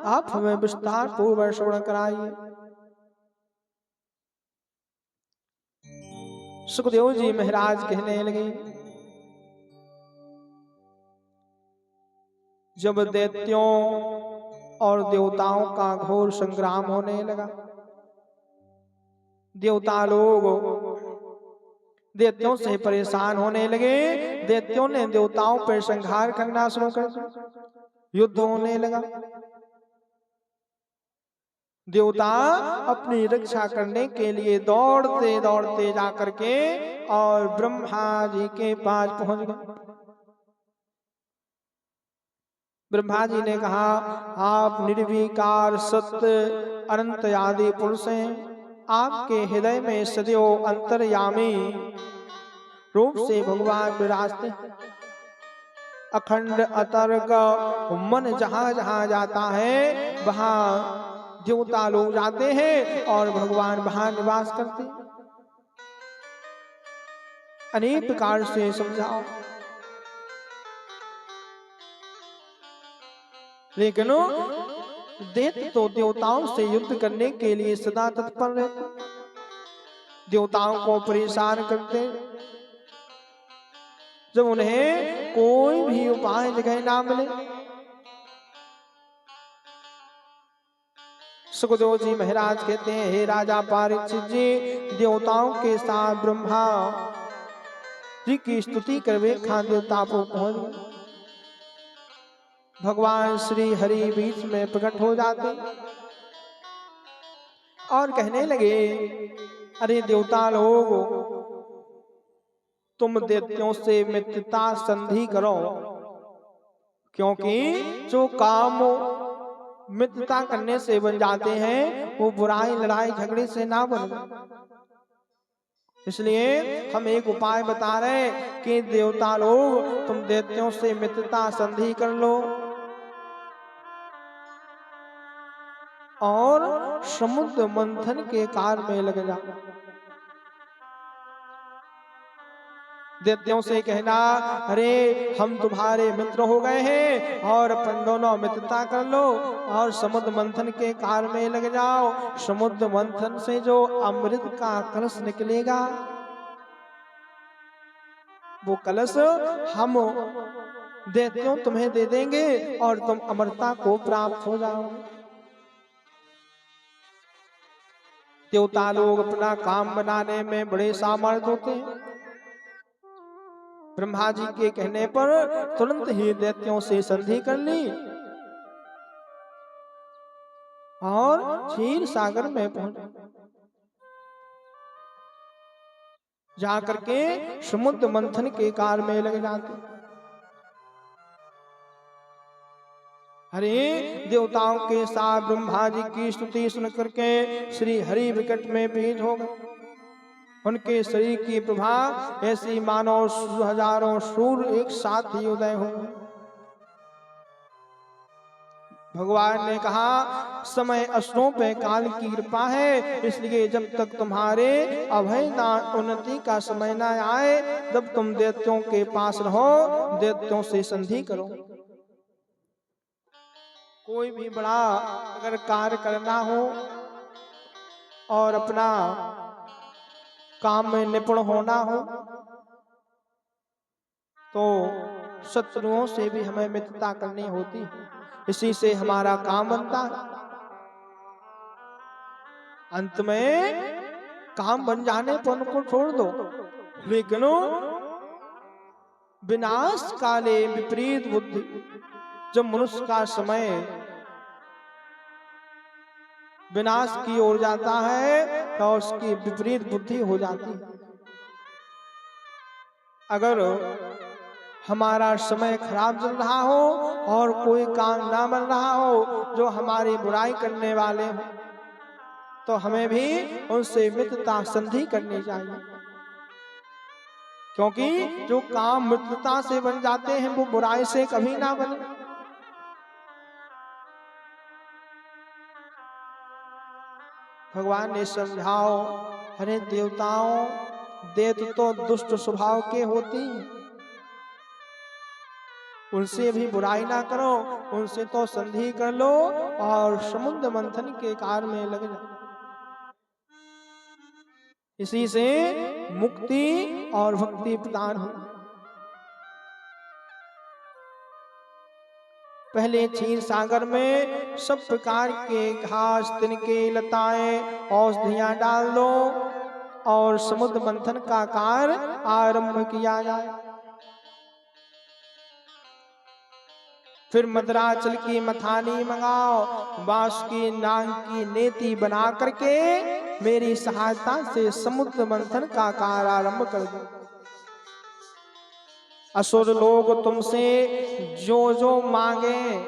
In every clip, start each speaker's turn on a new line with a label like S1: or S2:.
S1: आप हमें विस्तार पूर्वक श्रवण कराइए। सुखदेव जी महाराज कहने लगे, जब दैत्यों और देवताओं का घोर संग्राम होने लगा, देवता लोग दैत्यों से परेशान होने लगे, दैत्यों ने देवताओं पर संहार करना शुरू कर दिया, युद्ध होने लगा। देवता अपनी रक्षा करने के लिए दौड़ते दौड़ते जाकर के और ब्रह्मा जी के पास पहुंच गए। ब्रह्मा जी ने कहा, आप निर्विकार सत्य अनंत आदि पुरुष हैं, आपके हृदय में सदैव अंतर्यामी रूप से भगवान विराजते हैं। अखंड अतर्क मन जहां जहां जाता है वहां देवता लोग जाते हैं और भगवान वहां निवास करते हैं। अनेक प्रकार से समझाओ, लेकिन दैत्य तो देवताओं से युद्ध करने के लिए सदा तत्पर रहते, देवताओं को परेशान करते। जब उन्हें कोई भी उपाय जगह ना मिले, सुखदेव जी महाराज कहते हैं, हे राजा परीक्षित जी, देवताओं के साथ ब्रह्मा जी की स्तुति करवे खान देवता को पहुंच गए। भगवान श्री हरि बीच में प्रकट हो जाते और कहने लगे, अरे देवता लोग, तुम दैत्यों से मित्रता संधि करो, क्योंकि जो काम मित्रता करने से बन जाते हैं वो बुराई लड़ाई झगड़े से ना बने। इसलिए हम एक उपाय बता रहे कि देवता लोग, तुम दैत्यों से मित्रता संधि कर लो और समुद्र मंथन के कार्य में लग जाओ। दैत्यों से कहना, अरे हम तुम्हारे मित्र हो गए हैं और अपन दोनों मित्रता कर लो और समुद्र मंथन के कार्य में लग जाओ। समुद्र मंथन से जो अमृत का कलश निकलेगा, वो कलश हम दैत्यों तुम्हें दे देंगे और तुम अमरता को प्राप्त हो जाओगे। देवता लोग अपना काम बनाने में बड़े सामर्थ होते हैं। ब्रह्मा जी के कहने पर तुरंत ही दैत्यों से संधि कर ली और क्षीर सागर में पहुंचे। जाकर के समुद्र मंथन के कार्य में लग जाते। अरे देवताओं के साथ ब्रह्मा जी की स्तुति सुन करके श्री हरि विकट में भीत हो गए। उनके शरीर की प्रभा ऐसी मानो हजारों सूर्य एक साथ ही उदय हो। भगवान ने कहा, समय असुरों पे काल की कृपा है, इसलिए जब तक तुम्हारे अभय उन्नति का समय न आए तब तुम दैत्यों के पास रहो, दैत्यों से संधि करो। कोई भी बड़ा अगर कार्य करना हो और अपना काम में निपुण होना हो तो शत्रुओं से भी हमें मित्रता करनी होती है, इसी से हमारा काम बनता है। अंत में काम बन जाने पर उनको छोड़ दो, लेकिन विनाश काले विपरीत बुद्धि, जब मनुष्य का समय विनाश की ओर जाता है तो उसकी विपरीत बुद्धि हो जाती है। अगर हमारा समय खराब चल रहा हो और कोई काम ना बन रहा हो जो हमारी बुराई करने वाले हो, तो हमें भी उनसे मित्रता संधि करनी चाहिए, क्योंकि जो काम मित्रता से बन जाते हैं वो बुराई से कभी ना बने। भगवान ने समझाओ, अरे देवताओं, दैत्य तो दुष्ट स्वभाव के होती हैं, उनसे भी बुराई ना करो, उनसे तो संधि कर लो और समुद्र मंथन के कार्य में लग जाओ। इसी से मुक्ति और भक्ति प्रदान हो। पहले क्षीर सागर में सब प्रकार के घास, तिनके, लताएं, औषधियां डाल दो और समुद्र मंथन का कार्य आरंभ किया जाए। फिर मद्राचल की मथानी मंगाओ, बांस की नांग की नेति बना करके मेरी सहायता से समुद्र मंथन का कार्य आरंभ कर दो। असुर लोग तुमसे जो जो मांगे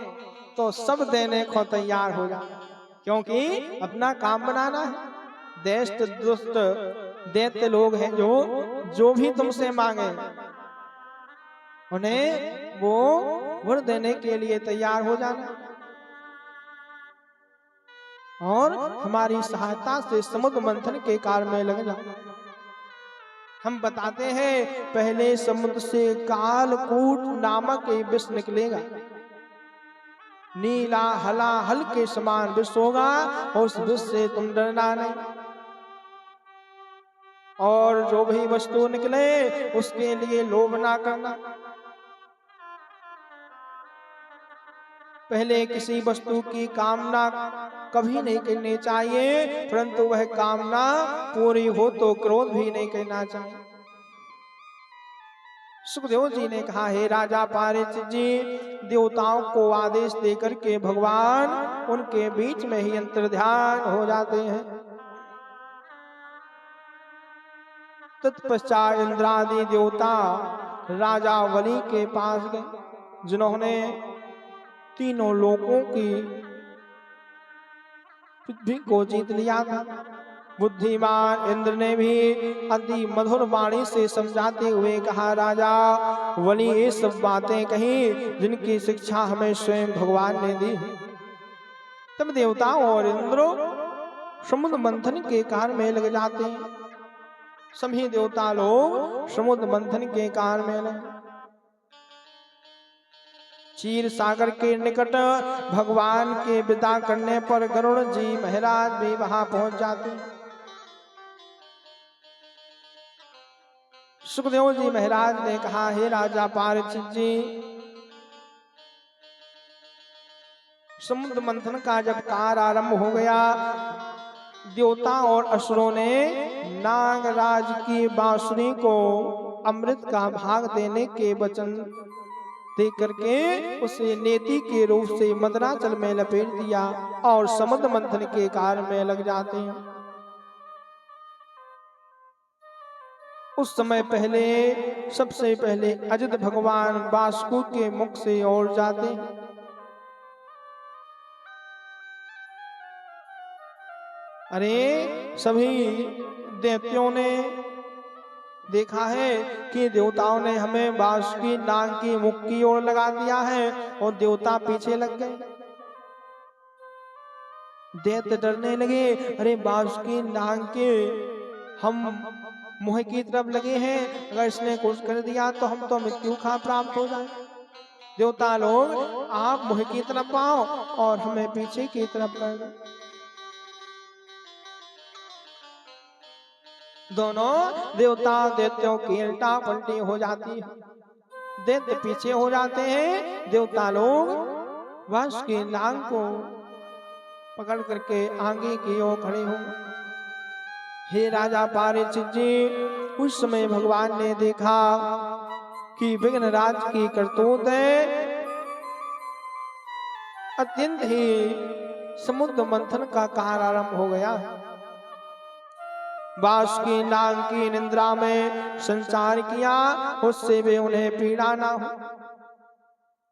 S1: तो सब देने को तैयार हो जाए, क्योंकि अपना काम बनाना है। देष्ट दुष्ट दैत्य लोग हैं जो भी तुमसे मांगे उन्हें वो वर देने के लिए तैयार हो जाना और हमारी सहायता से समुद्र मंथन के कार्य में लग जाओ। हम बताते हैं पहले समुद्र से कालकूट नामक एक विष निकलेगा, नीला हला हल के समान विष होगा, उस विष से तुम डरना नहीं। और जो भी वस्तु निकले उसके लिए लोभ ना करना। पहले किसी वस्तु की कामना कभी नहीं करनी चाहिए, परंतु वह कामना पूरी हो तो क्रोध भी नहीं करना चाहिए। सुखदेव जी ने कहा, हे राजा पारिचित जी, देवताओं को आदेश देकर के भगवान उनके बीच में ही अंतर्ध्यान हो जाते हैं। तत्पश्चात इंद्रादि देवता राजा बलि के पास गए, जिन्होंने तीनों लोकों की पृथ्वी को जीत लिया था। बुद्धिमान इंद्र ने भी अति मधुर वाणी से समझाते हुए कहा, राजा बलि ये सब बातें कही जिनकी शिक्षा हमें स्वयं भगवान ने दी। तब देवताओं और इंद्र समुद्र मंथन के कार्य में लग जाते हैं। सभी देवता लोग समुद्र मंथन के कार्य में लगे। क्षीर सागर के निकट भगवान के विदा करने पर गरुड़ जी महाराज भी वहां पहुंच जाते हैं। सुखदेव जी महाराज ने कहा, हे राजा पारिचित जी, समुद्र मंथन का जब कार्य आरंभ हो गया, देवता और असुरों ने नागराज की बांसुरी को अमृत का भाग देने के वचन दे करके उसे नेति के रूप से मदराचल में लपेट दिया और समुद्र मंथन के कार्य में लग जाते हैं। उस समय पहले सबसे पहले अजित भगवान बासुकी के मुख से ओर जाते हैं। अरे सभी दैत्यों ने देखा है कि देवताओं ने हमें बासुकी नाग की मुख की ओर लगा दिया है और देवता पीछे लग गए। दैत्य डरने लगे, अरे बासुकी नाग के हम मुंह की तरफ लगे हैं, अगर इसने कुछ कर दिया तो हम तो मृत्यु का प्राप्त हो जाए। देवता लोग आप मुंह की तरफ आओ और हमें पीछे की तरफ कर दो। दोनों देवता दैत्यों की उल्टा पलटी हो जाती है। दैत्य पीछे हो जाते हैं, देवता लोग बासुकी नाग को पकड़ करके आगे की ओर खड़े हो। हे राजा पारिचित जी, उस समय भगवान ने देखा कि विघ्नराज की करतूत अत्यंत ही समुद्र मंथन का कार्य आरंभ हो गया। बासुकी नाग की निंद्रा में संचार किया, उससे भी उन्हें पीड़ा ना हो।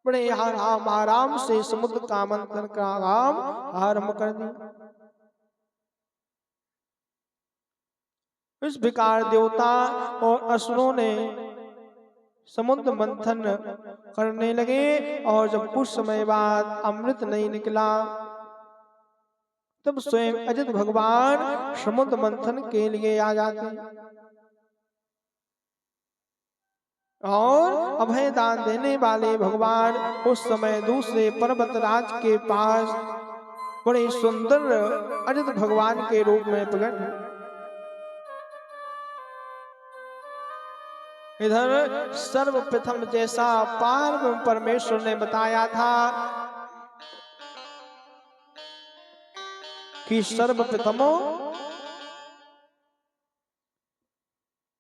S1: बड़े आराम आराम से समुद्र का मंथन का काम आरंभ कर दिया। इस प्रकार देवता और असुरों ने समुद्र मंथन करने लगे और जब कुछ समय बाद अमृत नहीं निकला, तब स्वयं अजित भगवान समुद्र मंथन के लिए आ जाते। और अभय दान देने वाले भगवान उस समय दूसरे पर्वतराज के पास बड़े सुंदर अजित भगवान के रूप में प्रकट हुए। इधर सर्वप्रथम जैसा पार्व परमेश्वर ने बताया था कि सर्वप्रथम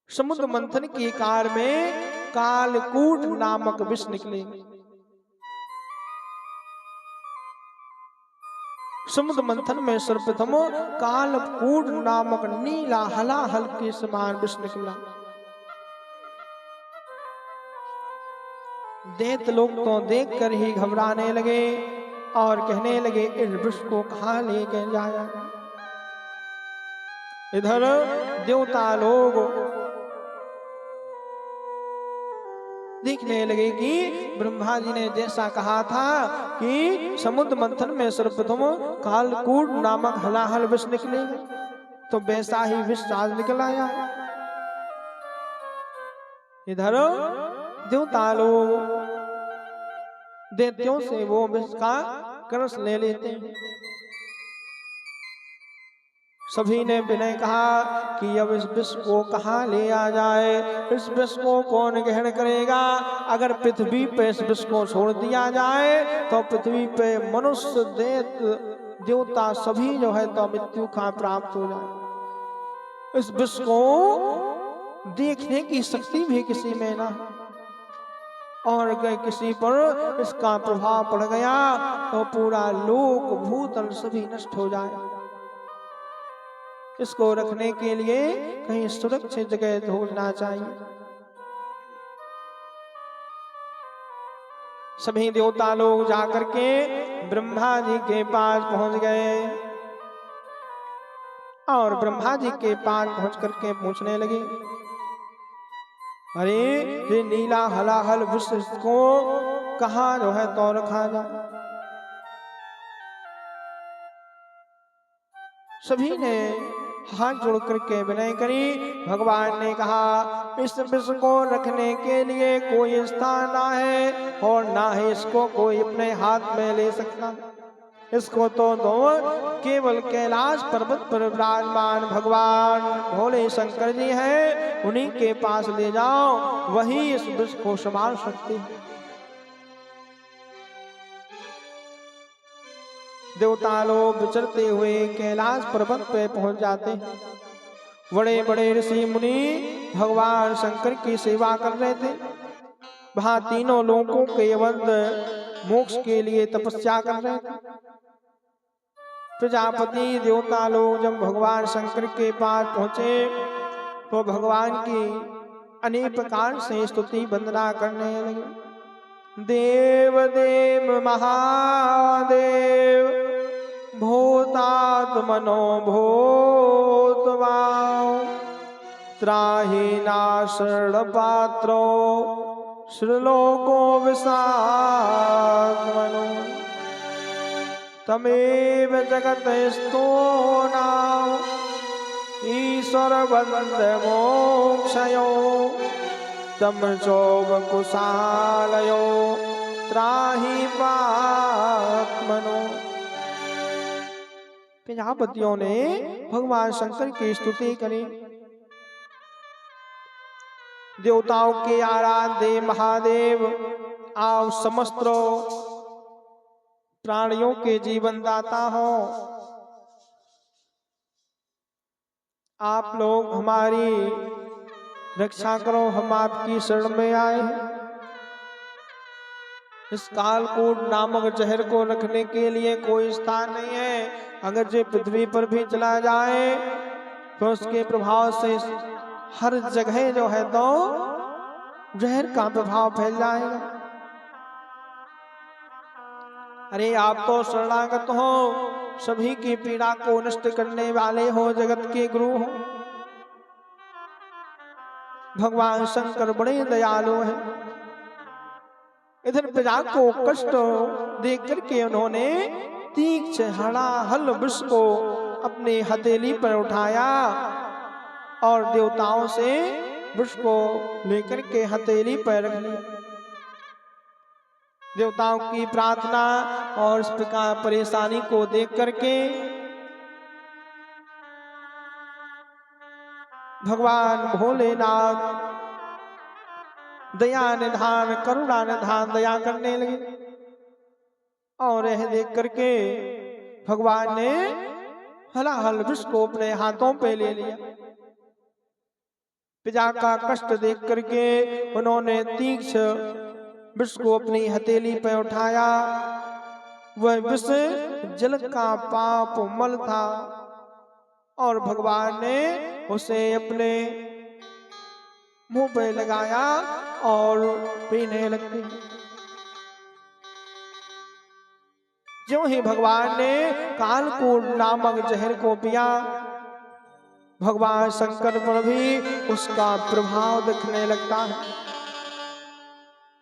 S1: समुद्र मंथन की कार में कालकूट नामक विष निकले। समुद्र मंथन में सर्वप्रथम कालकूट नामक नीला हलाहल के समान विष निकला। दैत्य लोग तो देखकर ही घबराने लगे और कहने लगे इस विष को कहां लेके जाया। इधर देवता लोग देखने लगे कि ब्रह्मा जी ने जैसा कहा था कि समुद्र मंथन में सर्वप्रथम कालकूट नामक हलाहल विष निकलेगा, तो वैसा ही विष आज निकल आया। इधर देवता लोग दैत्यों से वो विष का करस ले लेते हैं। सभी ने विनय कहा कि अब इस विष को कहां ले आ जाए, इस विष को कौन ग्रहण करेगा। अगर पृथ्वी पे इस विष को छोड़ दिया जाए तो पृथ्वी पे मनुष्य दैत्य देवता सभी जो है तो मृत्यु का प्राप्त हो जाए। इस विष को देखने की शक्ति भी किसी में ना, और अगर किसी पर इसका प्रभाव पड़ गया तो पूरा लोक भूतल सभी नष्ट हो जाए। इसको रखने के लिए कहीं सुरक्षित जगह ढूंढना चाहिए। सभी देवता लोग जाकर के ब्रह्मा जी के पास पहुंच गए और ब्रह्मा जी के पास पहुंच करके पूछने लगे, अरे ये नीला हलाहल विष को कहां जो है तो रखा जाए। सभी ने हाथ जोड़ करके विनय करी। भगवान ने कहा इस विष को रखने के लिए कोई स्थान ना है और ना ही इसको कोई अपने हाथ में ले सकता। इसको तो केवल कैलाश पर्वत पर विराजमान भगवान भोले शंकर जी हैं, उन्हीं के पास ले जाओ, वही इस विष को संभाल सकते हैं। देवता लोग विचरते हुए कैलाश पर्वत पे पहुंच जाते हैं। बड़े बड़े ऋषि मुनि भगवान शंकर की सेवा कर रहे थे। वहां तीनों लोगों के वंद मोक्ष के लिए तपस्या कर रहे थे। प्रजापति देवता लोग जब भगवान शंकर के पास पहुंचे तो भगवान की अनेक प्रकार से स्तुति वंदना करने लगे। देव देव महादेव भूतात्मनो भूतवाओ त्राहि नाशरण पात्रो श्रीलोको विशात्मनो तमेव जगत स्तोना ईश्वर वंद मोक्षयो तम चोब कुशालयो त्राहि पात्मनो। प्रजापतियों ने भगवान शंकर की स्तुति करी। देवताओं के आराध्य महादेव आप समस्त प्राणियों के जीवन दाता हो, आप लोग हमारी रक्षा करो, हम आपकी शरण में आए हैं। इस कालकूट नामक जहर को रखने के लिए कोई स्थान नहीं है। अगर जो पृथ्वी पर भी चला जाए तो उसके प्रभाव से हर जगह जो है तो जहर का प्रभाव फैल जाएगा। अरे आप तो शरणागत हो, सभी की पीड़ा को नष्ट करने वाले हो, जगत के गुरु हो। भगवान शंकर बड़े दयालु हैं। इधर प्रजा को कष्ट देख करके उन्होंने तीक्ष्ण हलाहल विष को अपने हथेली पर उठाया और देवताओं से वृक्ष को लेकर के हथेली पर रख लिया। देवताओं की प्रार्थना और इस प्रकार परेशानी को देख करके भगवान भोलेनाथ दया निधान करुणा निधान दया करने लगे। और यह देख करके भगवान ने हलाहल वृक्ष को अपने हाथों पे ले लिया। पिता का कष्ट देख करके उन्होंने तीक्ष्ण वृक्ष को अपनी हथेली पे उठाया। वह विष जल का पाप मल था और भगवान ने उसे अपने मुंह पे लगाया और पीने लगते। ज्यों ही भगवान ने कालकूट नामक जहर को पिया, भगवान शंकर पर भी उसका प्रभाव दिखने लगता है।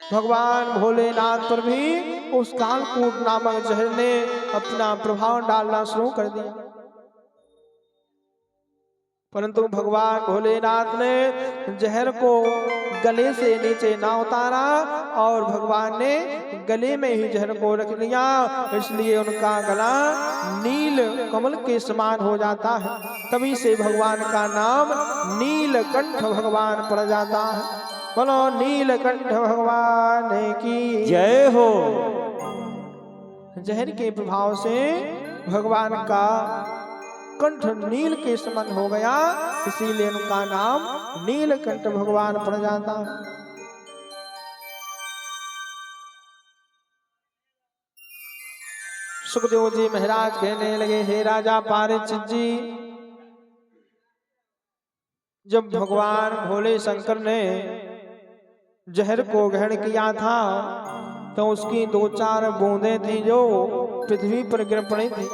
S1: भगवान भोलेनाथ पर भी उस कालकूट नामक जहर ने अपना प्रभाव डालना शुरू कर दिया। परंतु भगवान भोलेनाथ ने जहर को गले से नीचे ना उतारा और भगवान ने गले में ही जहर को रख लिया। इसलिए उनका गला नील कमल के समान हो जाता है। तभी से भगवान का नाम नीलकंठ भगवान पड़ जाता है। बोलो नीलकंठ भगवान की
S2: जय हो।
S1: जहर के प्रभाव से भगवान का कंठ नील के समान हो गया, इसीलिए उनका नाम नीलकंठ भगवान पड़ जाता है। सुखदेव जी महाराज कहने लगे, हे राजा परीक्षित जी, जब भगवान भोले शंकर ने जहर को ग्रहण किया था तो उसकी 2-4 बूंदें थी जो पृथ्वी पर गिर पड़ी थी,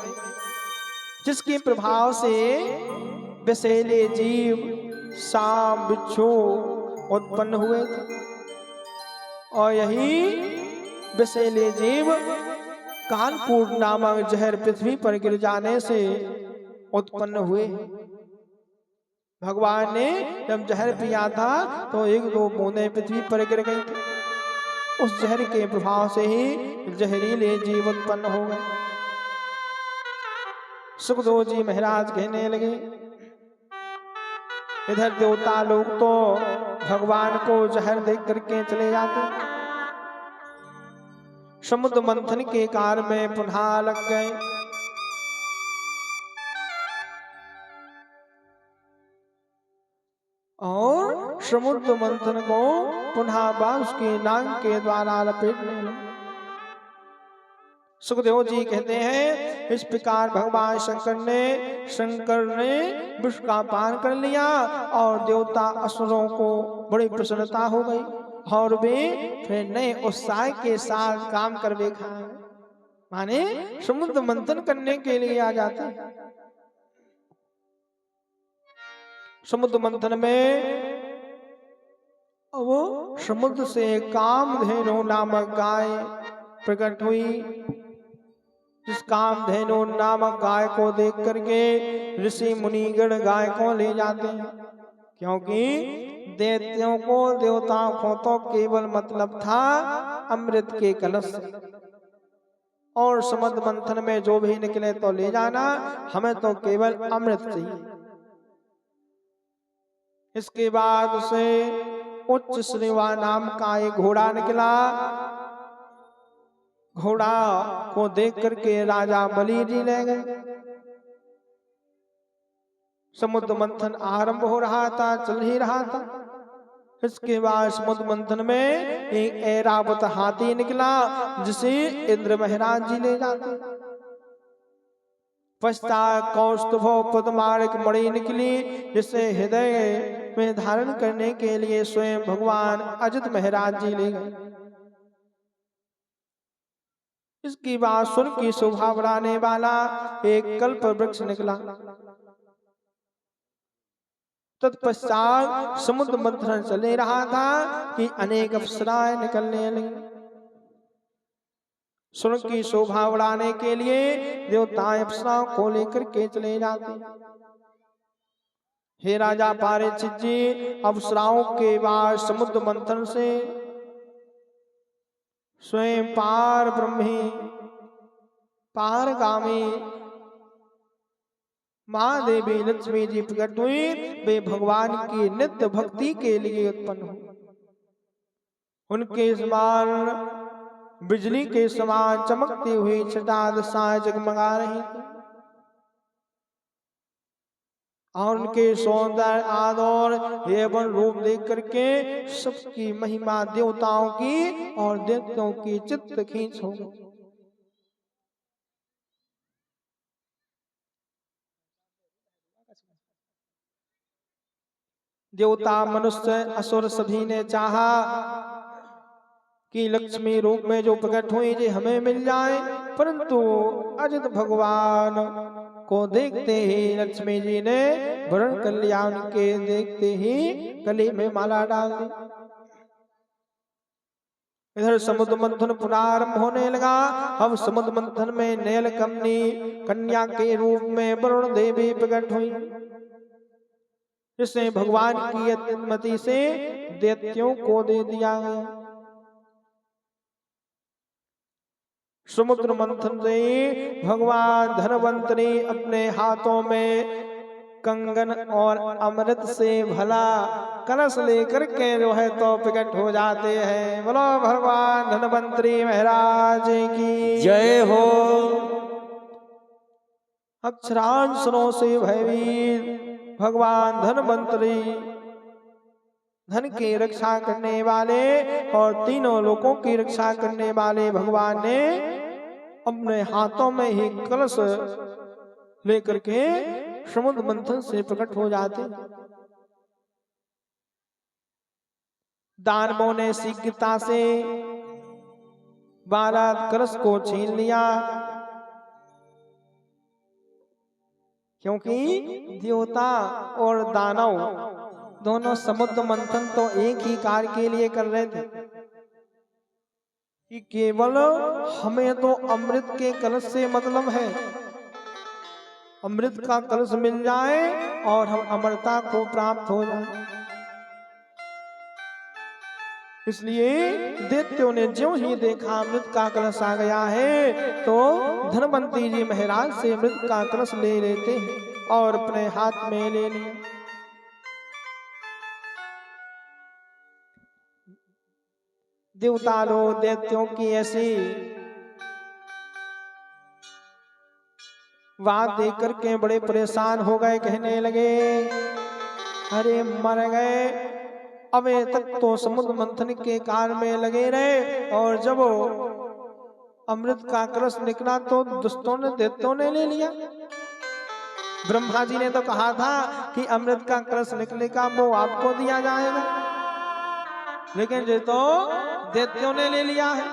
S1: जिसके प्रभाव से विषैले जीव सांप बिच्छू उत्पन्न हुए थे। और यही विषैले जीव कालकूट नामक जहर पृथ्वी पर गिर जाने से उत्पन्न हुए। भगवान ने जब जहर पिया था तो 1-2 बूंदें पृथ्वी पर गिर गई थी। उस जहर के प्रभाव से ही जहरीले जीव उत्पन्न हो गए। सुखदेव जी महाराज कहने लगे, इधर देवता लोग तो भगवान को जहर देख करके चले जाते। समुद्र मंथन के कार्य में पुनः लग गए। और समुद्र मंथन को पुनः बांस के नाग के द्वारा लपेटने लगे। सुखदेव जी कहते हैं, इस प्रकार भगवान शंकर ने विष का पान कर लिया और देवता असुरों को बड़ी प्रसन्नता हो गई और वे फिर नए उत्साह के साथ काम कर देखा, माने समुद्र मंथन करने के लिए आ जाते हैं। समुद्र मंथन में वो समुद्र से कामधेनु नामक गाय प्रकट हुई। जिस कामधेनु नामक गाय को देख करके ऋषि मुनिगण गाय को ले जाते हैं, क्योंकि दैत्यों को देवताओं को तो केवल मतलब था अमृत के कलश से, और समुद्र मंथन में जो भी निकले तो ले जाना, हमें तो केवल अमृत चाहिए। इसके बाद उसे उच्च श्रीवा नाम का एक घोड़ा निकला। घोड़ा को देख करके राजा बलि जी ले गए। समुद्र मंथन आरंभ हो रहा था, चल ही रहा था। इसके बाद समुद्र मंथन में एक ऐरावत हाथी निकला, जिसे इंद्र महाराज जी ले जाते। पश्चात कौस्तुभ पद्मार्क मणि निकली, जिसे हृदय में धारण करने के लिए स्वयं भगवान अजित महाराज जी ले गए। इसकी बात सुन की शोभा बढ़ाने वाला एक कल्प वृक्ष निकला। तत्पश्चात समुद्र मंथन चले रहा था कि अनेक अप्सराएं निकलने लगी। सुन की शोभा बढ़ाने के लिए देवता अप्सराओं को लेकर के चले जाते। हे राजा पारीक्षित जी, अप्सराओं के बाद समुद्र मंथन से स्वयं पार ब्रह्मी पारगामी माँ देवी लक्ष्मी जी प्रकट हुई। वे भगवान की नित्य भक्ति के लिए उत्पन्न हुई। उनके समान बिजली के समान चमकती हुई छटा दशाएं जगमगा रही थी और उनके सौंदर्य आदर एवं रूप देख करके सबकी महिमा देवताओं की और देवताओं की चित्त खींच हो गई। देवता मनुष्य असुर सभी ने चाहा कि लक्ष्मी रूप में जो प्रकट हुई जी हमें मिल जाए, परंतु अजित भगवान को देखते ही लक्ष्मी जी ने वरण कल्याण के देखते ही गले में माला डाल दी। इधर समुद्र मंथन पुनरारंभ होने लगा। अब समुद्र मंथन में नीलकमनी कन्या के रूप में वरुण देवी प्रकट हुई, जिसने भगवान की अनुमति से दैत्यों को दे दिया गया। समुद्र मंथन से भगवान धनवंतरी अपने हाथों में कंगन और अमृत से भला कलश लेकर के जो है तो प्रकट हो जाते हैं। बोलो भगवान धनवंतरी महाराज की
S2: जय हो।
S1: अक्षरांशनों से भयभीत भगवान धनवंतरी धन की रक्षा करने वाले और तीनों लोगों की रक्षा करने वाले भगवान ने अपने हाथों में ही कलश लेकर के समुद्र मंथन से प्रकट हो जाते। दानवों ने शीघ्रता से 12 कलश को छीन लिया, क्योंकि देवता और दानव दोनों समुद्र मंथन तो एक ही कार्य के लिए कर रहे थे कि केवल हमें तो अमृत के कलश से मतलब है, अमृत का कलश मिल जाए और हम अमरता को प्राप्त हो जाए। इसलिए दैत्यों ने ज्यों ही देखा अमृत का कलश आ गया है तो धनवंतरी जी महाराज से अमृत का कलश ले लेते हैं और अपने हाथ में ले लिया। देवता लोग दैत्यों की ऐसी बात देख करके बड़े परेशान हो गए, कहने लगे अरे मर गए, अबे तक तो समुद्र मंथन के कार्य में लगे रहे और जब अमृत का कलश निकला तो दुष्टों ने दैत्यों ने ले लिया। ब्रह्मा जी ने तो कहा था कि अमृत का कलश निकले का वो आपको दिया जाएगा, लेकिन ये तो दैत्यों ने ले लिया है।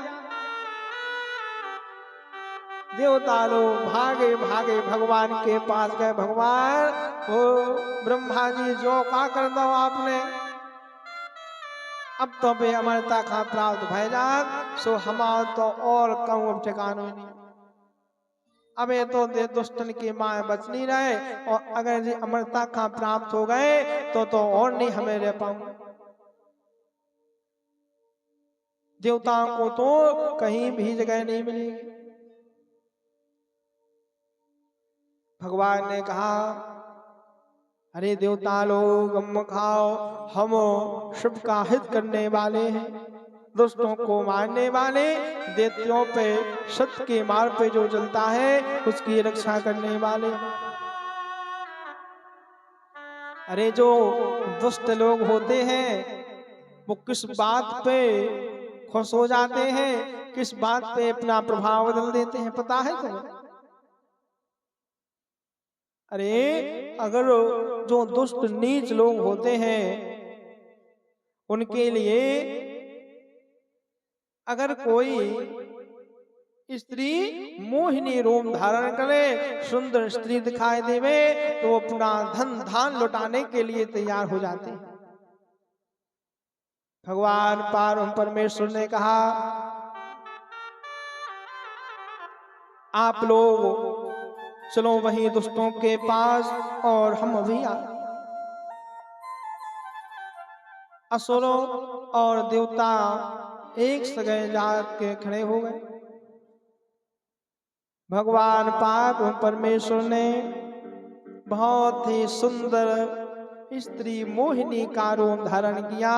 S1: देवता लोग भागे भागे भगवान के पास गए। भगवान ओ ब्रह्मा जी जो का कर दो आपने, अब तो बे अमरता का प्राप्त भय जात सो हमार तो और कहूँ अब ठिकानो नहीं। अब ये तो दे दुष्टन की माए बच नहीं रहे और अगर जी अमरता का प्राप्त हो गए तो और नहीं हमें रह पाऊंगा। देवताओं को तो कहीं भी जगह नहीं मिलेगी। भगवान ने कहा अरे देवता लोग अम्म खाओ, हम सबका हित करने वाले हैं, दुष्टों को मारने वाले, दैत्यों पे सत्य के मार्ग पे जो चलता है उसकी रक्षा करने वाले। अरे जो दुष्ट लोग होते हैं वो किस बात पे खुश हो जाते हैं, किस बात पे अपना प्रभाव बदल देते हैं पता है तुम्हें? अरे अगर जो दुष्ट नीच लोग होते हैं उनके लिए अगर कोई स्त्री मोहिनी रूप धारण करे, सुंदर स्त्री दिखाई देवे तो वो अपना धन धान लुटाने के लिए तैयार हो जाते हैं। भगवान परमेश्वर ने कहा आप लोग चलो वहीं दुष्टों के पास और हम अभी आए। असुरों और देवता एक जगह जाके खड़े हो गए। भगवान पाक परमेश्वर ने बहुत ही सुंदर स्त्री मोहिनी का रूप धारण किया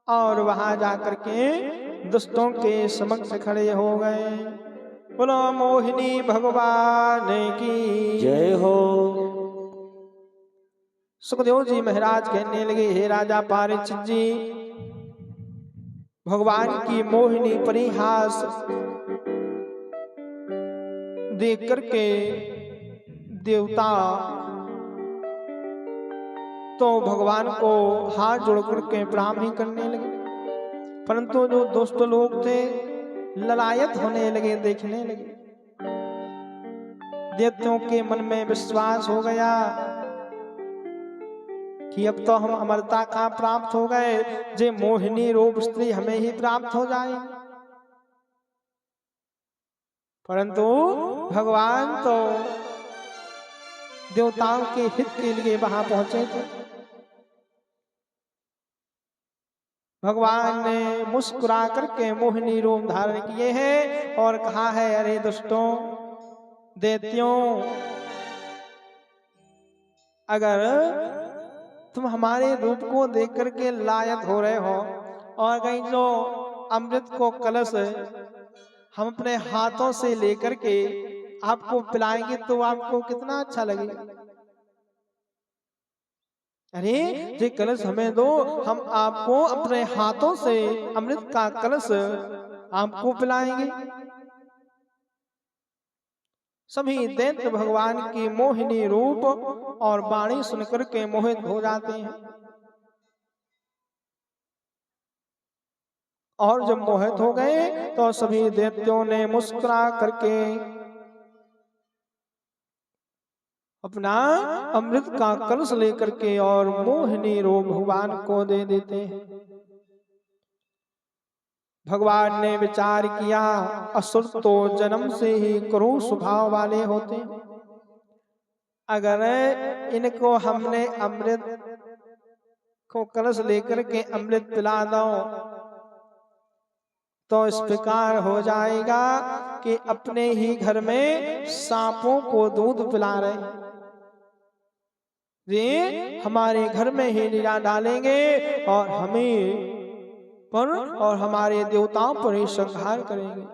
S1: और वहां जाकर के दुष्टों के समक्ष खड़े हो गए। बोलो मोहिनी भगवान की
S2: जय हो।
S1: सुखदेव जी महाराज कहने लगे, हे राजा परीक्षित जी, भगवान की मोहिनी परिहास देख करके देवता तो भगवान को हाथ जोड़ करके प्रणाम ही करने लगे, परंतु जो दुष्ट लोग थे ललायत होने लगे, देखने लगे। दैत्यों के मन में विश्वास हो गया कि अब तो हम अमरता का प्राप्त हो गए, जे मोहिनी रूप स्त्री हमें ही प्राप्त हो जाए। परंतु भगवान तो देवताओं के हित के लिए वहां पहुंचे थे। भगवान ने मुस्कुरा करके मोहिनी रूप धारण किए हैं और कहा है, अरे दुष्टों दैत्यों, अगर तुम हमारे रूप को देख करके लायक हो रहे हो और कहीं जो अमृत को कलश हम अपने हाथों से लेकर के आपको पिलाएंगे तो आपको कितना अच्छा लगेगा। अरे ये कलश हमें दो, हम आपको अपने हाथों से अमृत का कलश आपको पिलाएंगे। सभी दैत्य भगवान की मोहिनी रूप और वाणी सुनकर के मोहित हो जाते हैं और जब मोहित हो गए तो सभी दैत्यों ने मुस्कुरा करके अपना अमृत का कलश लेकर के और मोहिनी रूप भगवान को दे देते हैं। भगवान ने विचार किया, असुर तो जन्म से ही क्रूर स्वभाव वाले होते हैं, अगर इनको हमने अमृत को कलश लेकर के अमृत पिला दो तो इस प्रकार हो जाएगा कि अपने ही घर में सांपों को दूध पिला रहे, ये हमारे घर में ही लीला डालेंगे और हमें पर और हमारे देवताओं पर ही संहार करेंगे।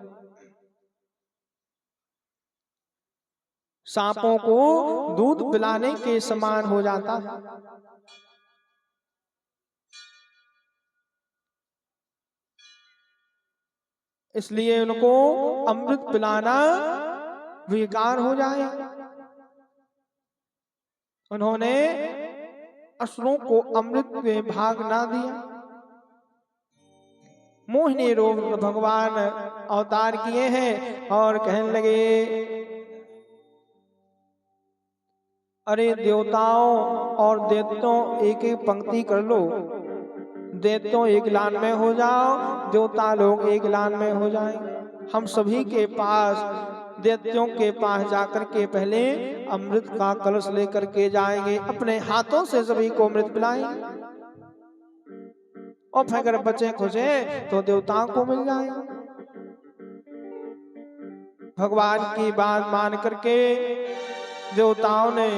S1: सांपों को दूध पिलाने के समान हो जाता है। इसलिए उनको अमृत पिलाना बेकार हो जाए। उन्होंने असुरों को अमृत में भाग ना दिया। मोहिनी रूप भगवान अवतार किए हैं और कहने लगे, अरे देवताओं और दैत्यों एक एक पंक्ति कर लो, दैत्यों एक लाइन में हो जाओ, देवता लोग एक लाइन में हो जाएं। हम सभी के पास दैत्यों के पास जाकर के पहले अमृत का कलश लेकर के जाएंगे, अपने हाथों से सभी को अमृत पिलाएंगे और फिर अगर बचे खुचे तो देवताओं को मिल जाएगा। भगवान की बात मान करके देवताओं ने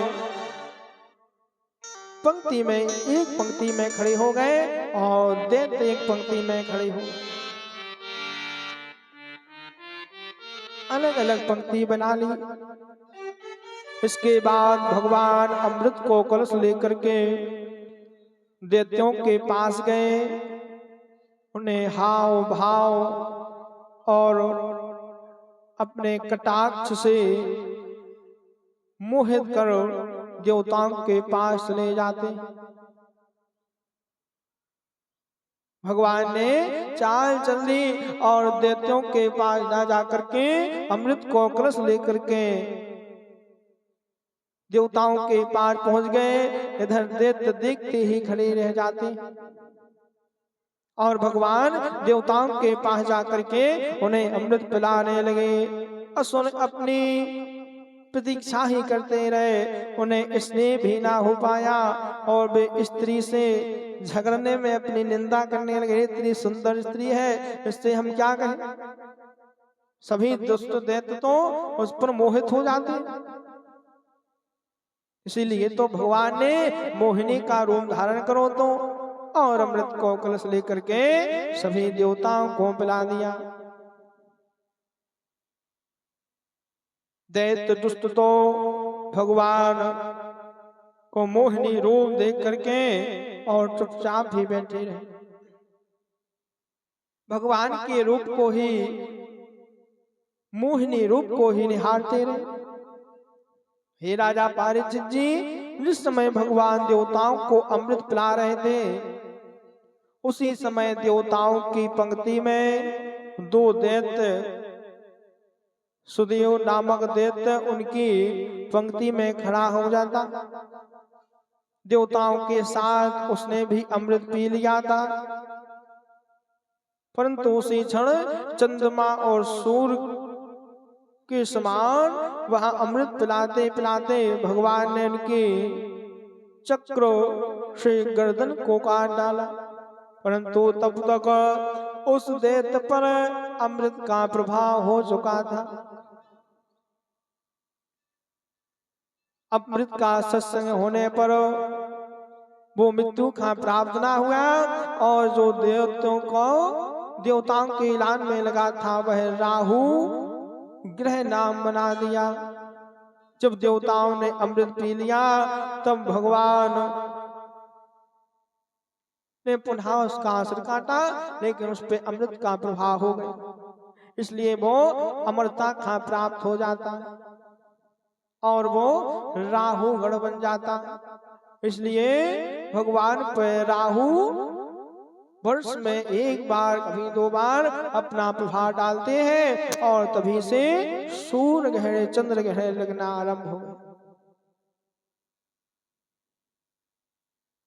S1: पंक्ति में एक पंक्ति में खड़े हो गए और दैत्य एक पंक्ति में खड़े हो गए, अलग अलग पंक्ति बना ली। इसके बाद भगवान अमृत को कलश लेकर के दैत्यों के पास गए, उन्हें हाव भाव और अपने कटाक्ष से मोहित कर देवताओं के पास ले जाते। भगवान ने चाल चल दी और दैत्यों के पास ना जाकर के अमृत को कलश लेकर के देवताओं के पास पहुंच गए। इधर दैत्य देखते ही खड़े रह जाते और भगवान देवताओं के पास जाकर के उन्हें अमृत पिलाने लगे। असुर अपनी प्रतीक्षा ही करते रहे, उन्हें स्नेह भी ना हो पाया और वे स्त्री से झगड़ने में अपनी निंदा करने लगे। इतनी सुंदर स्त्री है, इससे हम क्या कहें। सभी दुष्ट दैत्य तो उस पर मोहित हो जाते हैं। इसीलिए तो भगवान ने मोहिनी का रूप धारण करो तो और अमृत को कलश लेकर के सभी देवताओं को पिला दिया। दैत्य दुष्ट तो भगवान को मोहिनी रूप देख करके और चुपचाप ही बैठे रहे। भगवान के रूप को ही, मोहिनी रूप को ही निहारते रहे। हे राजा पारीक्षित जी, जिस समय भगवान देवताओं को अमृत पिला रहे थे, उसी समय देवताओं की पंक्ति में दो दैत्य, सुदेव नामक दैत्य उनकी पंक्ति में खड़ा हो जाता। देवताओं के साथ उसने भी अमृत पी लिया था, परंतु उसी क्षण चंद्रमा और सूर्य के समान वहां अमृत पिलाते पिलाते भगवान ने उनकी चक्र से गर्दन को काट डाला। परंतु तब तक उस दैत्य पर अमृत का प्रभाव हो चुका था। अमृत का सत्संग होने पर वो मृत्यु का प्राप्त ना हुआ और जो देवताओं के ऐलान में लगा था वह राहु ग्रह नाम बना दिया। जब देवताओं ने अमृत पी लिया तब भगवान ने पुनः उसका सिर काटा, लेकिन उस पर अमृत का प्रभाव हो गया, इसलिए वो अमरता का प्राप्त हो जाता और वो राहु गण बन जाता। इसलिए भगवान पर राहु वर्ष में एक बार कभी दो बार अपना प्रभाव डालते हैं और तभी से सूर्य ग्रहण चंद्र ग्रहण लगना आरंभ हो गए।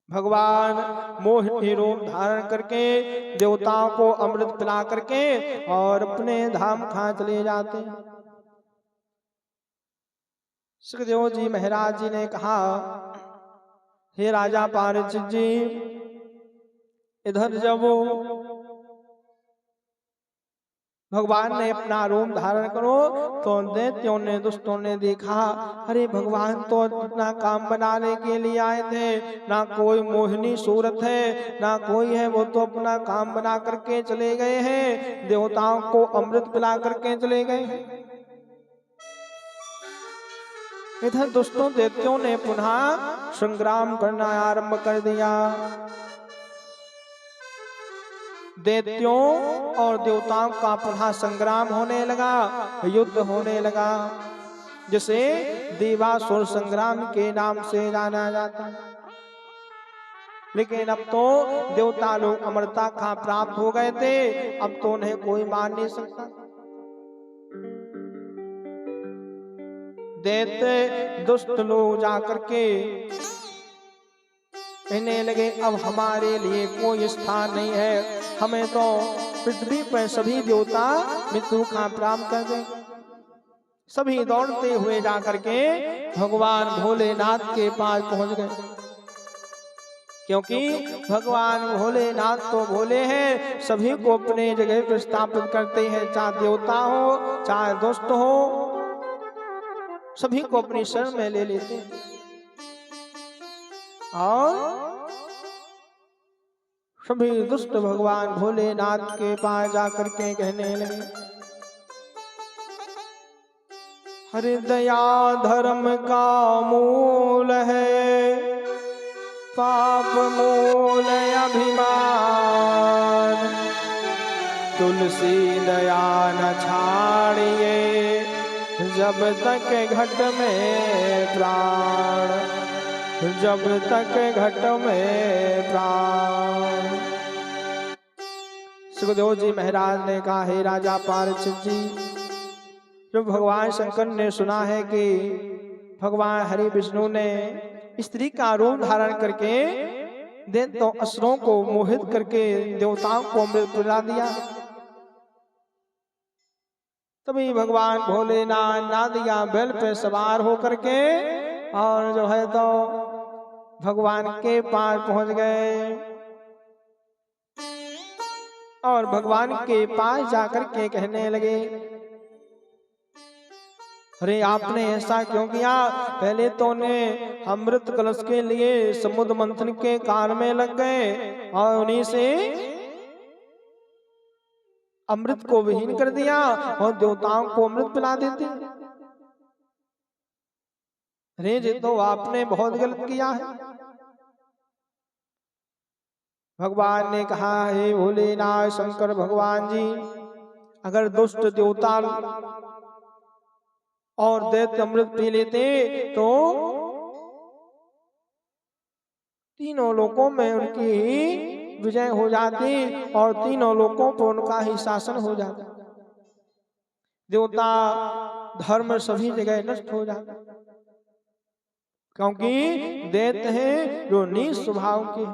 S1: भगवान मोहिनी रूप धारण करके देवताओं को अमृत पिला करके और अपने धाम खा चले जाते हैं। सुखदेव जी महाराज जी ने कहा, हे राजा पारीक्षित जी, इधर जब भगवान ने अपना रूप धारण करो तो दैत्यों ने दुष्टों ने देखा, अरे भगवान तो अपना काम बनाने के लिए आए थे, ना कोई मोहिनी सूरत है ना कोई है, वो तो अपना काम बना करके चले गए हैं, देवताओं को अमृत पिला करके चले गए। इधर दुष्टों दैत्यों ने पुनः संग्राम करना आरंभ कर दिया। दैत्यों और देवताओं का पुनः संग्राम होने लगा, युद्ध होने लगा, जिसे देवासुर संग्राम के नाम से जाना जाता है। लेकिन अब तो देवता लोग अमरता का प्राप्त हो गए थे, अब तो उन्हें कोई मार नहीं सकता। दैत्य दुष्ट लोग जाकर के कहने लगे, अब हमारे लिए कोई स्थान नहीं है, हमें तो पृथ्वी पर सभी देवता मृत्यु का प्राप्त कर दें। सभी दौड़ते हुए जाकर के भगवान भोलेनाथ के पास पहुंच गए, क्योंकि भगवान भोलेनाथ तो भोले हैं, सभी को अपने जगह पर स्थापित करते हैं, चाहे देवता हो चाहे दुष्ट हो, सभी को अपनी शरण में ले लेते हैं। और सभी दुष्ट भगवान भोलेनाथ के पास जाकर के कहने लगे, हरि दया धर्म का मूल है, पाप मूल अभिमान, तुलसी दया न छाड़िए जब तक घट में प्राण, जब तक घट में प्राण। सुखदेव जी महाराज ने कहा, हे राजा पारीक्षित जी, जब भगवान शंकर ने सुना है कि भगवान हरि विष्णु ने स्त्री का रूप धारण करके दैत्यों असुरों को मोहित करके देवताओं को अमृत पिला दिया, तभी भगवान भोलेनाथ नादिया बैल पे सवार होकर के और जो है तो भगवान के पास पहुंच गए और भगवान के पास जाकर के कहने लगे, अरे आपने ऐसा क्यों किया? पहले तो ने अमृत कलश के लिए समुद्र मंथन के काल में लग गए और उन्हीं से अमृत को विहीन कर दिया और देवताओं को अमृत पिला देते। अरे ये तो आपने बहुत गलत किया है। भगवान ने कहा, हे भोलेनाथ शंकर भगवान जी, अगर दुष्ट देवता और दैत्य अमृत पी लेते तो तीनों लोकों में उनकी ही विजय हो जाती और तीनों लोकों पर उनका ही शासन हो जाता। देवता धर्म सभी जगह नष्ट हो जाता, क्योंकि दैत्य हैं जो नीच स्वभाव के।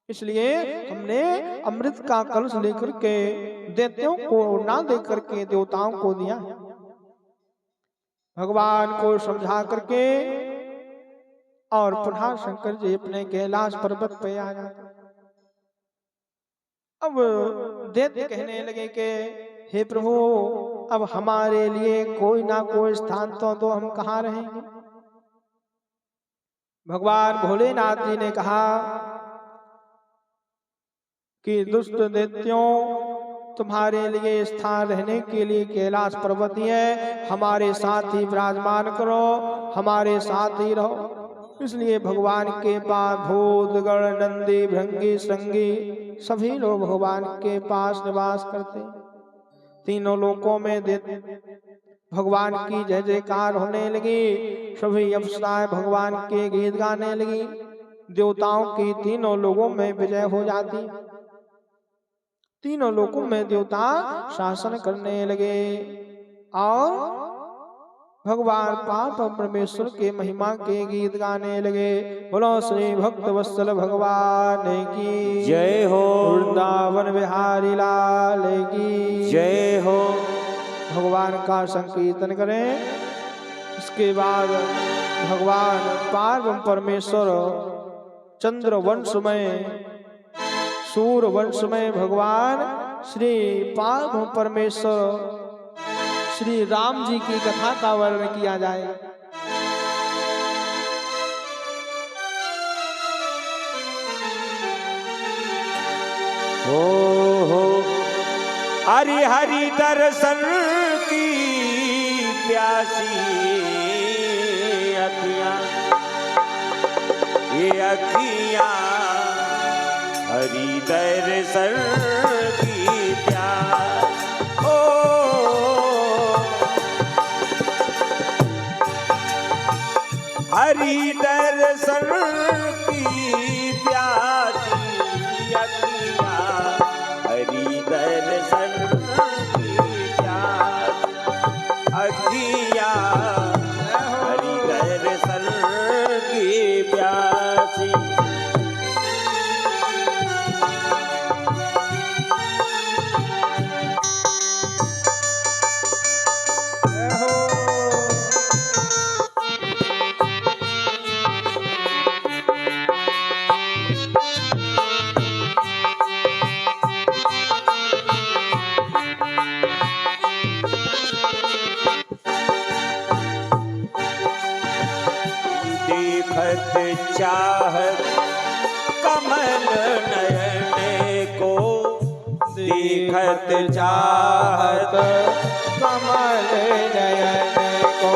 S1: इसलिए हमने अमृत का कलश लेकर के दैत्यों को ना देकर के देवताओं को दिया। भगवान को समझा करके और पुनः शंकर जी अपने कैलाश पर्वत पे आ जाते। अब दैत्य कहने लगे कि हे प्रभु, अब हमारे लिए कोई ना कोई स्थान तो हम कहाँ रहेंगे? भगवान भोलेनाथ जी ने कहा कि दुष्ट दैत्यों, तुम्हारे लिए स्थान रहने के लिए कैलाश पर्वत ही है, हमारे साथ ही विराजमान करो, हमारे साथ ही रहो। इसलिए भगवान के पास भूत गण नंदी भृंगी श्रृंगी सभी लोग भगवान के पास निवास करते। तीनों लोकों में भगवान की जय जयकार होने लगी। सभी अप्सराएं भगवान के गीत गाने लगी। देवताओं की तीनों लोगों में विजय हो जाती। तीनों लोकों में देवता शासन करने लगे और भगवान पाप परमेश्वर के महिमा के गीत गाने लगे। बोलो श्री भक्त वत्सल भगवान की
S2: जय हो,
S1: वृंदावन बिहारी लाल की
S2: जय हो।
S1: भगवान का संकीर्तन करें। इसके बाद भगवान पार्वती परमेश्वर चंद्र वंश में सूर्य वंश में भगवान श्री पार्वती परमेश्वर श्री राम जी की कथा का वर्णन किया जाए।
S2: हो हरि हरि दर्शन की प्यासी अखियां, ये अखियां हरि दर्शन की प्यास। हरि दर्शन की प्यासी अखियां, हरि दर्शन की प्यास अखियां, हरि दर्शन की प्यासी। चाहत कमल नयन को, देखत चाहत
S1: कमल नयन को,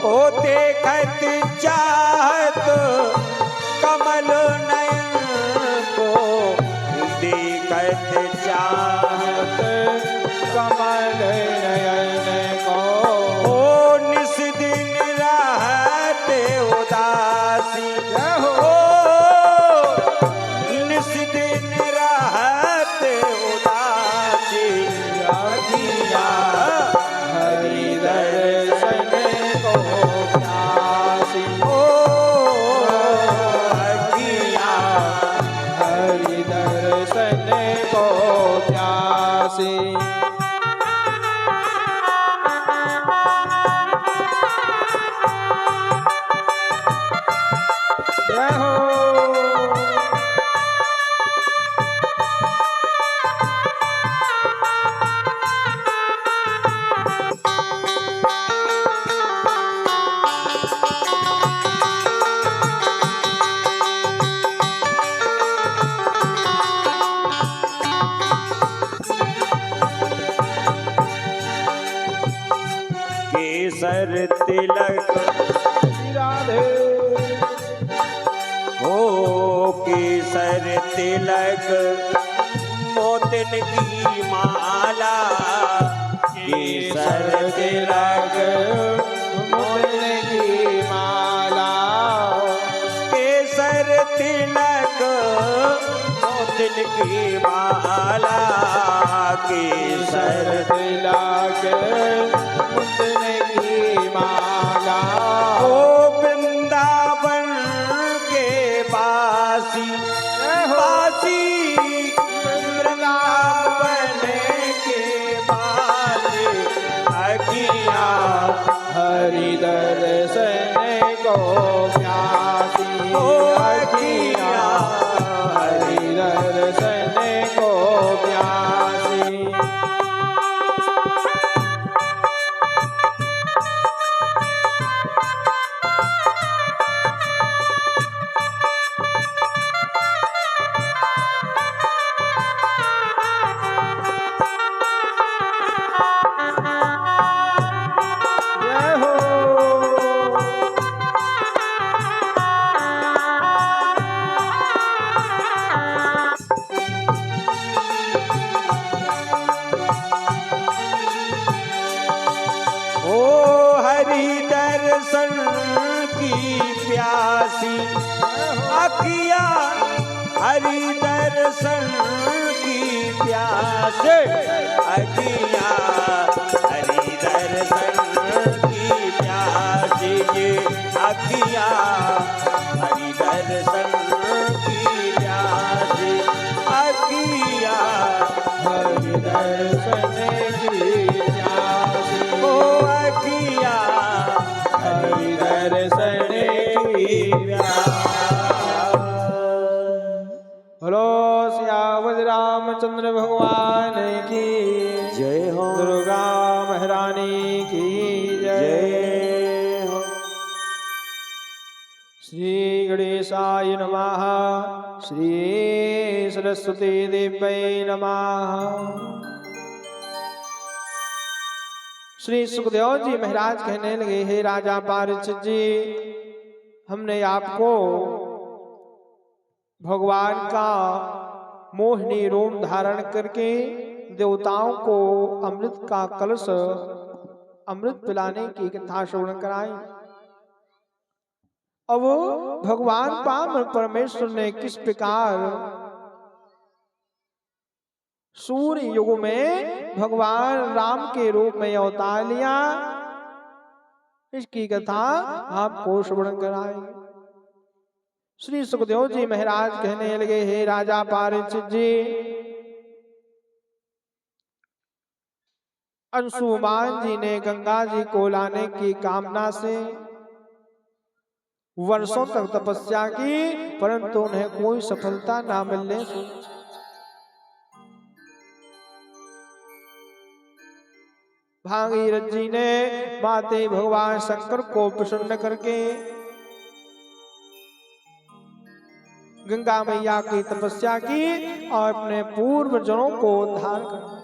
S2: ओ देखत चाहत कमल नयन को, देखत चाहत
S1: कमल नयन को।
S2: ओ निस दिन रहते उदासी, हो निस दिन रहते उदासी अखियां, हरि दर्शन को प्यासी। ओ अखियां,
S1: हरि दर्शन को प्यासी। जय हो।
S2: केसर तिलक
S1: राधे
S2: हो, केसर तिलक मोतिन की माला, केसर तिलक
S1: मोतिन की माला,
S2: केसर तिलक मोतिन की माला, केसर
S1: तिलक मोतिन की माला।
S2: ओ वृंदावन के बासी, बासी वृंदावन के बासी, अखियाँ
S1: हरि दर्शन को प्यासी,
S2: ओ अखियाँ
S1: हरि दर्शन को प्यासी। जय हो।
S2: ओ हरि दर्शन की प्यासी अखियाँ, हरि दर्शन की प्यास अखियाँ, हरि दर्शन की प्यास, ये अखियाँ हरि दर्शन की प्यास, अखियाँ
S1: हरि दर्शन की प्यासी,
S2: ओ अखियाँ
S1: हरि दर्शन की
S2: प्यास।
S1: बोलो सियावर रामचंद्र भगवान की
S2: जय हो,
S1: दुर्गा महारानी की जय।
S2: जय हो।
S1: श्री गणेशाय नमः, श्री सरस्वती देव्यै नमः। श्री सुखदेव जी महाराज कहने लगे, हे राजा परीक्षित जी, हमने आपको भगवान का मोहिनी रूप धारण करके देवताओं को अमृत का कलश, अमृत पिलाने की कथा श्रवण कराई। अब भगवान पावन परमेश्वर ने किस प्रकार सूर्य युग में भगवान राम के रूप में अवतार लिया, इसकी कथा आपको श्रवण कराई। श्री सुखदेव जी महाराज कहने लगे, हे राजा परीक्षित जी, अंशुमान जी ने गंगा जी को लाने की कामना से वर्षों तक तपस्या की, परंतु उन्हें कोई सफलता ना मिलने से भागीरथ जी ने माते भगवान शंकर को प्रसन्न करके गंगा मैया की तपस्या की और अपने पूर्व जनों को उद्धार कर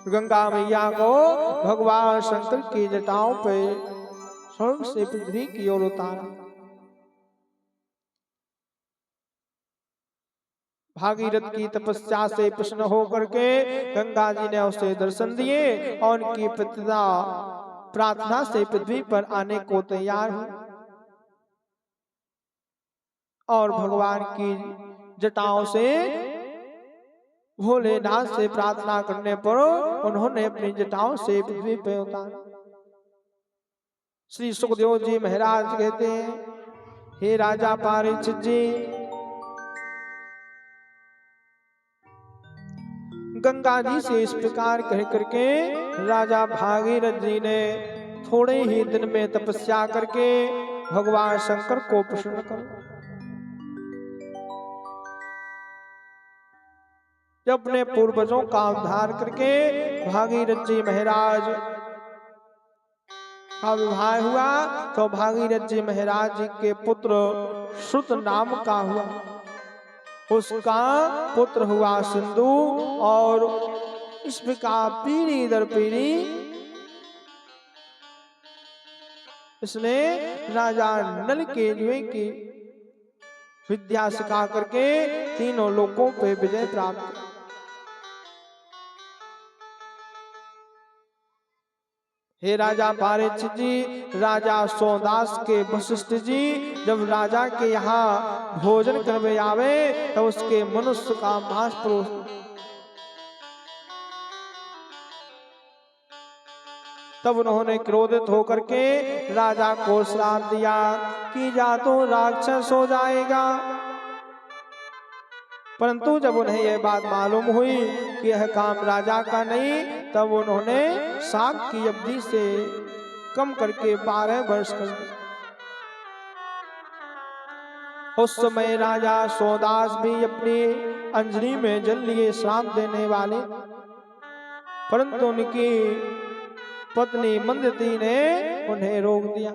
S1: गंगा मैया को भगवान शंकर की जटाओं पे स्वर्ग से पृथ्वी की ओर उतारा। भागीरथ की तपस्या से प्रसन्न होकर के गंगा जी ने उसे दर्शन दिए और उनकी प्रार्थना से पृथ्वी पर आने को तैयार हुई और भगवान की जटाओं से भोलेनाथ से प्रार्थना करने पर उन्होंने अपनी जटाओं से पृथ्वी पर उतारा। श्री सुखदेव जी महाराज कहते हैं, हे राजा परीक्षित जी, गंगा जी से इस प्रकार कह करके राजा भागीरथ जी ने थोड़े ही दिन में तपस्या करके भगवान शंकर को प्रसन्न करो। जब अपने पूर्वजों का उद्धार करके भागीरथ जी महाराज का विवाह हुआ तो भागीरथ जी महाराज जी के पुत्र श्रुत नाम का हुआ, उसका पुत्र हुआ सिंधु। और इस प्रकार पीढ़ी दर पीढ़ी इसने राजा नल के जुए की विद्या सिखा करके तीनों लोकों पे विजय प्राप्त की। हे राजा पारीक्षित जी, राजा सोमदास के वशिष्ठ जी जब राजा के यहाँ भोजन करने आवे तो उसके मनुष्य का मांस परोस, तब उन्होंने क्रोधित होकर के राजा को श्राप दिया कि या तो राक्षस हो जाएगा। परंतु जब उन्हें यह बात मालूम हुई कि यह काम राजा का नहीं, तब उन्होंने शाप की अवधि से कम करके 12 वर्ष कर दिए। उस समय राजा सोमदास भी अपनी अंजलि में जल लिए श्राप देने वाले, परंतु उनकी पत्नी मंदती ने उन्हें रोक दिया।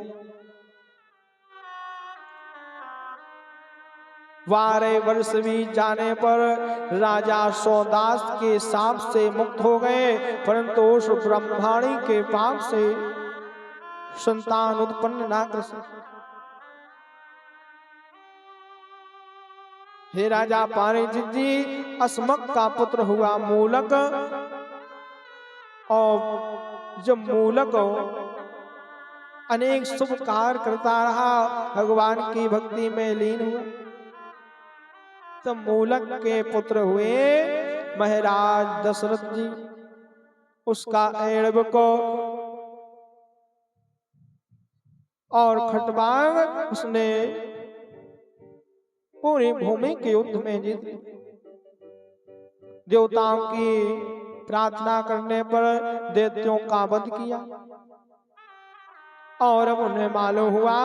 S1: 12 वर्ष बीत जाने पर राजा सोमदास के शाप से मुक्त हो गए, परंतु उस ब्रह्माणी के पाप से संतान उत्पन्न ना कर सके। हे राजा पारीक्षित जी, अस्मक का पुत्र हुआ मूलक, और जब मूलक अनेक शुभ कार्य करता रहा, भगवान की भक्ति में लीन हुआ, तब मूलक के पुत्र हुए महाराज दशरथ जी। उसका ऐड़ब को और खटवांग उसने पूरी भूमि के युद्ध में जीत ली। देवताओं की प्रार्थना करने पर दैत्यों का वध किया, और अब उन्हें मालूम हुआ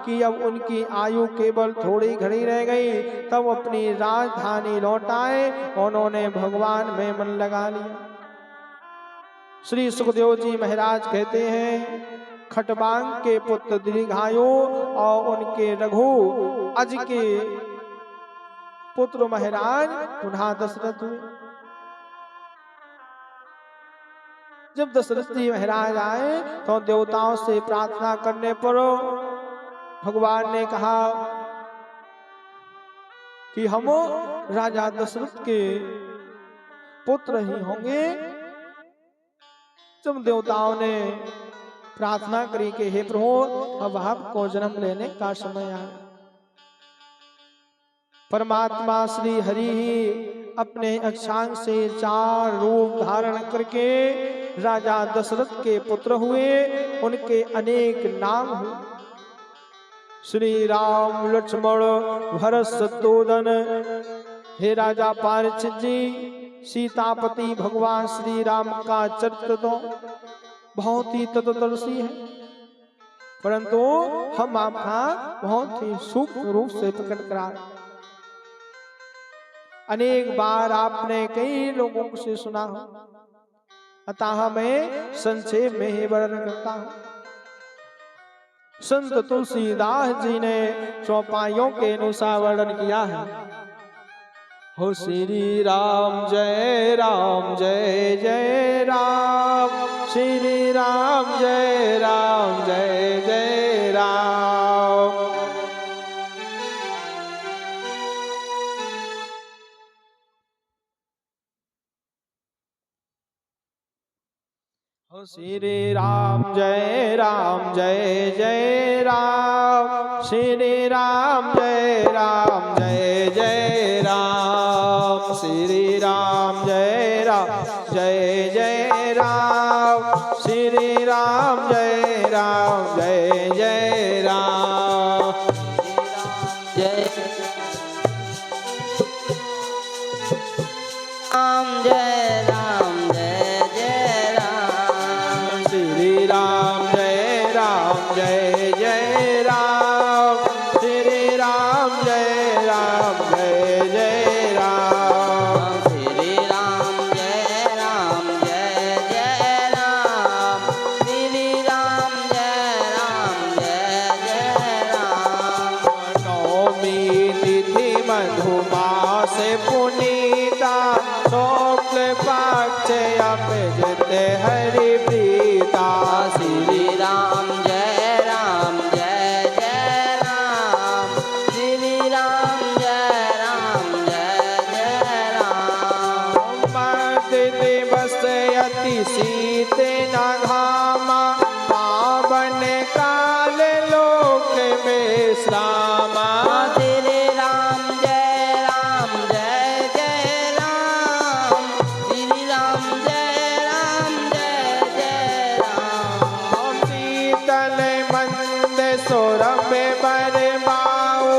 S1: कि अब उनकी आयु केवल थोड़ी घड़ी रह गई, तब अपनी राजधानी लौट आए। उन्होंने भगवान में मन लगा लिया। श्री सुखदेव जी महाराज कहते हैं, खटवांग के पुत्र दीर्घायु और उनके रघु अज के पुत्र महाराज पुनः दशरथ हुए। जब दशरथ जी महाराज आए तो देवताओं से प्रार्थना करने पर भगवान ने कहा कि हम राजा दशरथ के पुत्र ही होंगे। जब देवताओं ने प्रार्थना करी कि हे प्रभु, अब आपको जन्म लेने का समय आया। परमात्मा श्री हरि ही अपने अक्षांग से 4 रूप धारण करके राजा दशरथ के पुत्र हुए। उनके अनेक नाम हुए, श्री राम, लक्ष्मण, भरत, शत्रुघ्न। हे राजा पारीक्षित जी, सीतापति भगवान श्री राम का चरित्र तो बहुत ही तत्वदर्शी है, परंतु हम आपका बहुत ही सूक्ष्म रूप से प्रकट करा। अनेक बार आपने कई लोगों से सुना हो, अतः मैं संक्षेप में ही वर्णन करता हूं। संत तुलसीदास जी ने चौपाइयों के अनुसार वर्णन किया है। हो श्री राम जय राम, जय जय राम, श्री राम जय राम, जय जय राम। हो श्री राम जय राम, जय जय राम, श्री राम जय राम, जय जय राम, श्री राम जय राम, जय जय राम, श्री राम जय राम, जय जय राम, जय
S3: राम जय राम, जय जय राम,
S1: श्री राम जय जित हरि प्रीता।
S3: श्री राम जय राम जय जय राम। श्री राम जय राम जय जय राम।
S1: मत दिवस अति शीत न घामा, पावन काल लोक विश्रामा।
S3: श्री राम जय राम जय जय राम। श्री राम जय राम जय जय राम।
S1: शीतल मंद सौरभ बर बाऊ,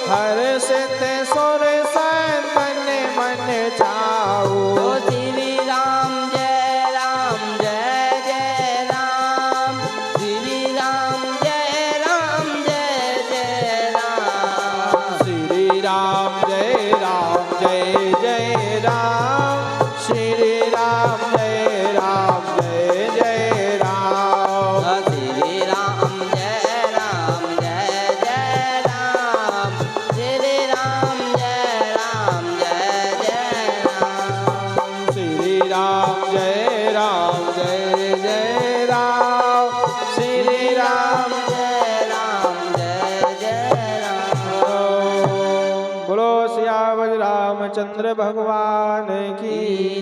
S1: हर्षित सुर संतन मन जाऊ।
S3: श्री राम जय राम जय जय राम। श्री राम जय राम जय जय राम।
S1: श्री राम जय राम जय जय राम। श्री राम जय राम जय जय राम।
S3: श्री राम जय राम जय जय राम। श्री राम जय राम जय जय राम।
S1: श्री राम जय राम जय जय राम। श्री राम
S3: जय राम जय जय राम।
S1: बोलो सियावर रामचंद्र भगवान की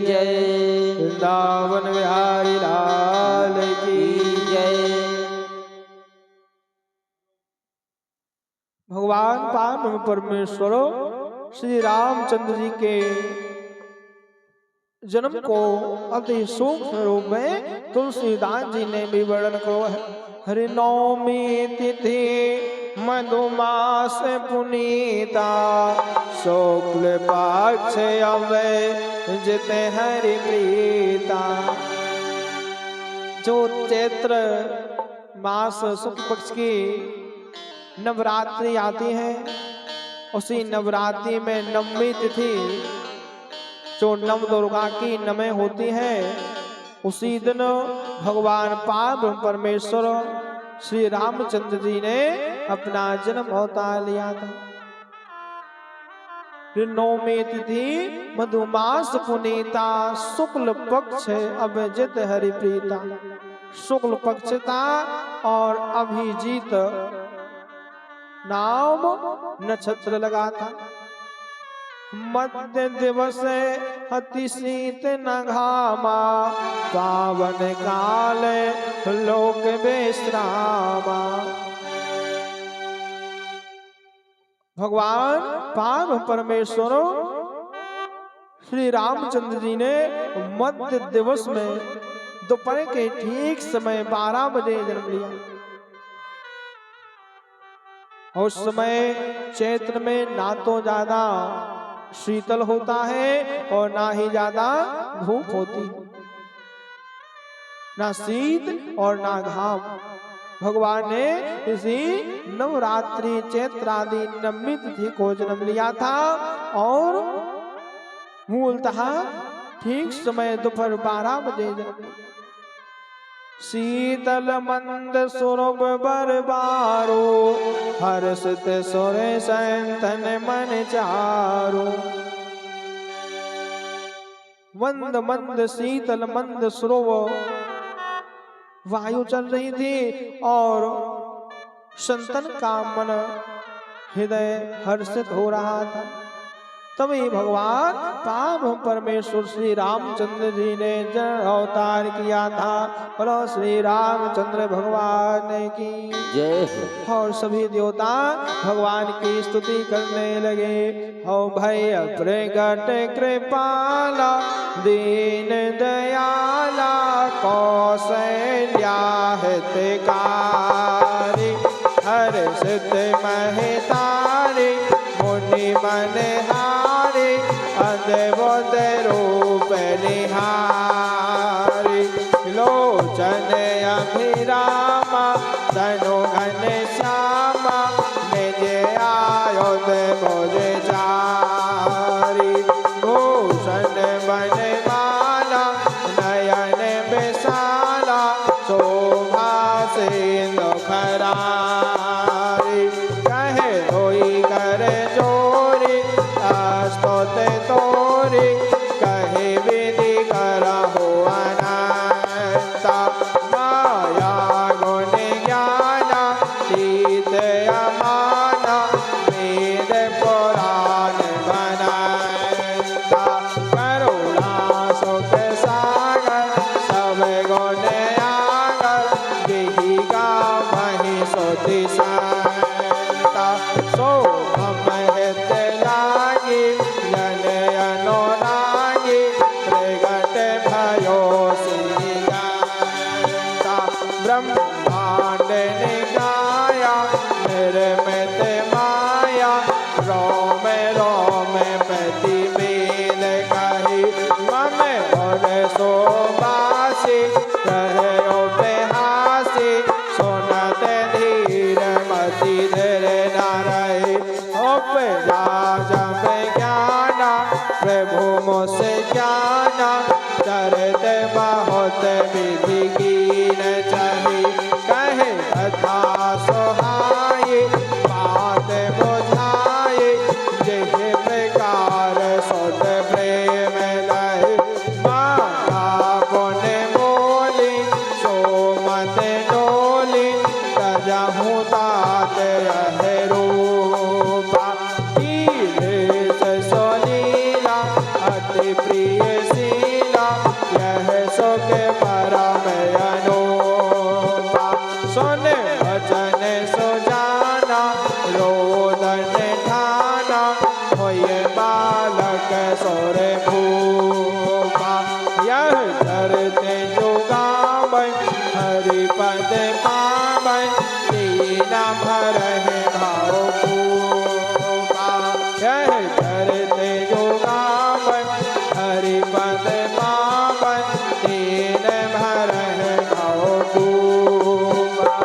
S3: जय।
S1: वृंदावन बिहारी लाल की
S3: जय।
S1: भगवान पावन परमेश्वर श्री रामचंद्र जी के जन्म को अति सूक्ष्म रूप में तुलसीदास जी ने भी वर्णन करो है। हरि नवमी तिथि मधुमास पुनीता, शुक्ल पक्ष अवय जित हरि प्रीता। जो चैत्र मास शुक्ल पक्ष की नवरात्रि आती है, उसी नवरात्रि में नवमी तिथि जो नव दुर्गा की नवमी होती है, उसी दिन भगवान पावन परमेश्वर श्री रामचंद्र जी ने अपना जन्म अवतार लिया था। नवमी तिथि मधुमास पुनीता, शुक्ल पक्ष अभिजित हरि प्रीता। शुक्ल पक्ष था और अभिजीत नाम नक्षत्र लगा था। मध्य दिवस अति शीत न घामा, पावन काल लोक विश्रामा। भगवान पावन परमेश्वर श्री रामचंद्र जी ने मध्य दिवस में दोपहर के ठीक समय 12 बजे जन्म लिया। उस समय चैत्र में ना तो ज्यादा शीतल होता है और ना ही ज्यादा धूप होती, ना शीत और ना घाम। भगवान ने इसी नवरात्रि चैत्रादि नवमी तिथि को जन्म लिया था और मूलतः ठीक समय दोपहर 12 बजे जन्म लिया। शीतल मंद सुरभ बरबारो, हर्षित सुर संतन मन चारो। मंद मंद शीतल मंद सुरभ वायु चल रही थी और संतन का मन हृदय हर्षित हो रहा था। तभी भगवान पावन परमेश्वर श्री रामचंद्र जी ने जन्म अवतार किया था। बोलो श्री रामचंद्र भगवान की
S3: जय हो।
S1: और सभी देवता भगवान की स्तुति करने लगे। हो भय प्रगट कृपाला, दीन दयाला, कौशल्या हितकारी, हर्षित महतारी, मुनि मनहारी, अद्भुत रूप निहारी। लोचन अभिरामा, तनु घन श्यामा, निज आयुध भुज चारी। भूषण बनमाला, नयन विशाला, शोभा सिंधु खरारी। कहे कोई कर जोरी, स्तुत तोरी, कहे विधि करहु अनारी। ब्रह्मांड ने गाया निर्मित माया रोम रोम प्रतिवेद कही मन और शोभासी कहे उपहासी सुनत धीर मति धीर न रहे उपजा जब ज्ञाना प्रभु मुझसे ज्ञाना करते बहुत विधि कीन चाही कहे कथा सोहाई बात बुझाई जिस प्रकार सोत प्रेम लहे माता पुण्य बोली सो मत डोली तजहु तात रहे रूपा सोलीला अति प्रिय शीला यह सुख परम अनूपा सुन वचन सुजाना रोदन ठाना होय बालक सोर भूपा यह चरते जुगावन हरिपद पावन दीना भरहि भाव भूपा यह चरते जुगावन हरिपद पावन दीन भरहि भाव भूपा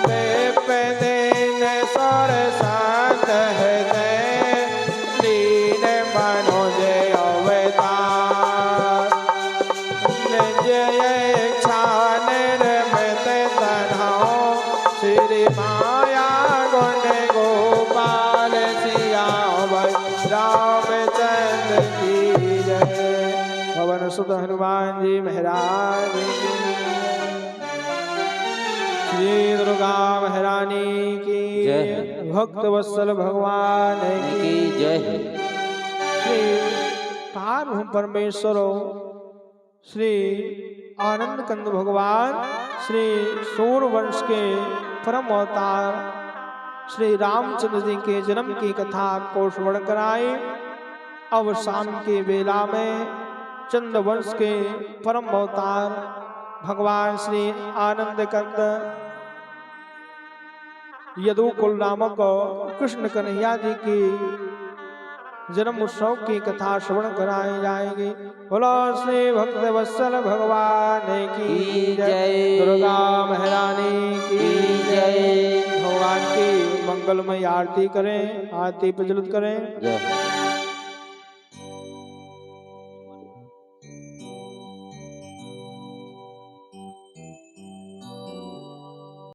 S1: देव दीन सर सात हृदय दीन मनोज अवतार जय इच्छा निर्मित तनहो श्री माया गुण गोपाल सियावर रामचंद्र की जय पवन सुत हनुमान जी महाराज की श्री दुर्गा महारानी की
S3: जय।
S1: भक्त वत्सल भगवान
S3: की जय
S1: श्री पार्वती परमेश्वर श्री आनंद कंद भगवान श्री सूर वंश के परम अवतार श्री रामचंद्र जी के जन्म की कथा को श्रवण कराए। अब शाम के बेला में चंद्र वंश के परम अवतार भगवान श्री आनंद कंद यदुकुल नामक कृष्ण कन्हैया जी की जन्म उत्सव की कथा श्रवण कराई जाएगी। बोलो श्री भक्त वत्सल भगवान की जय, दुर्गा महारानी की जय। भगवान की मंगलमय आरती करें, आरती प्रज्वलित करें।
S3: जय।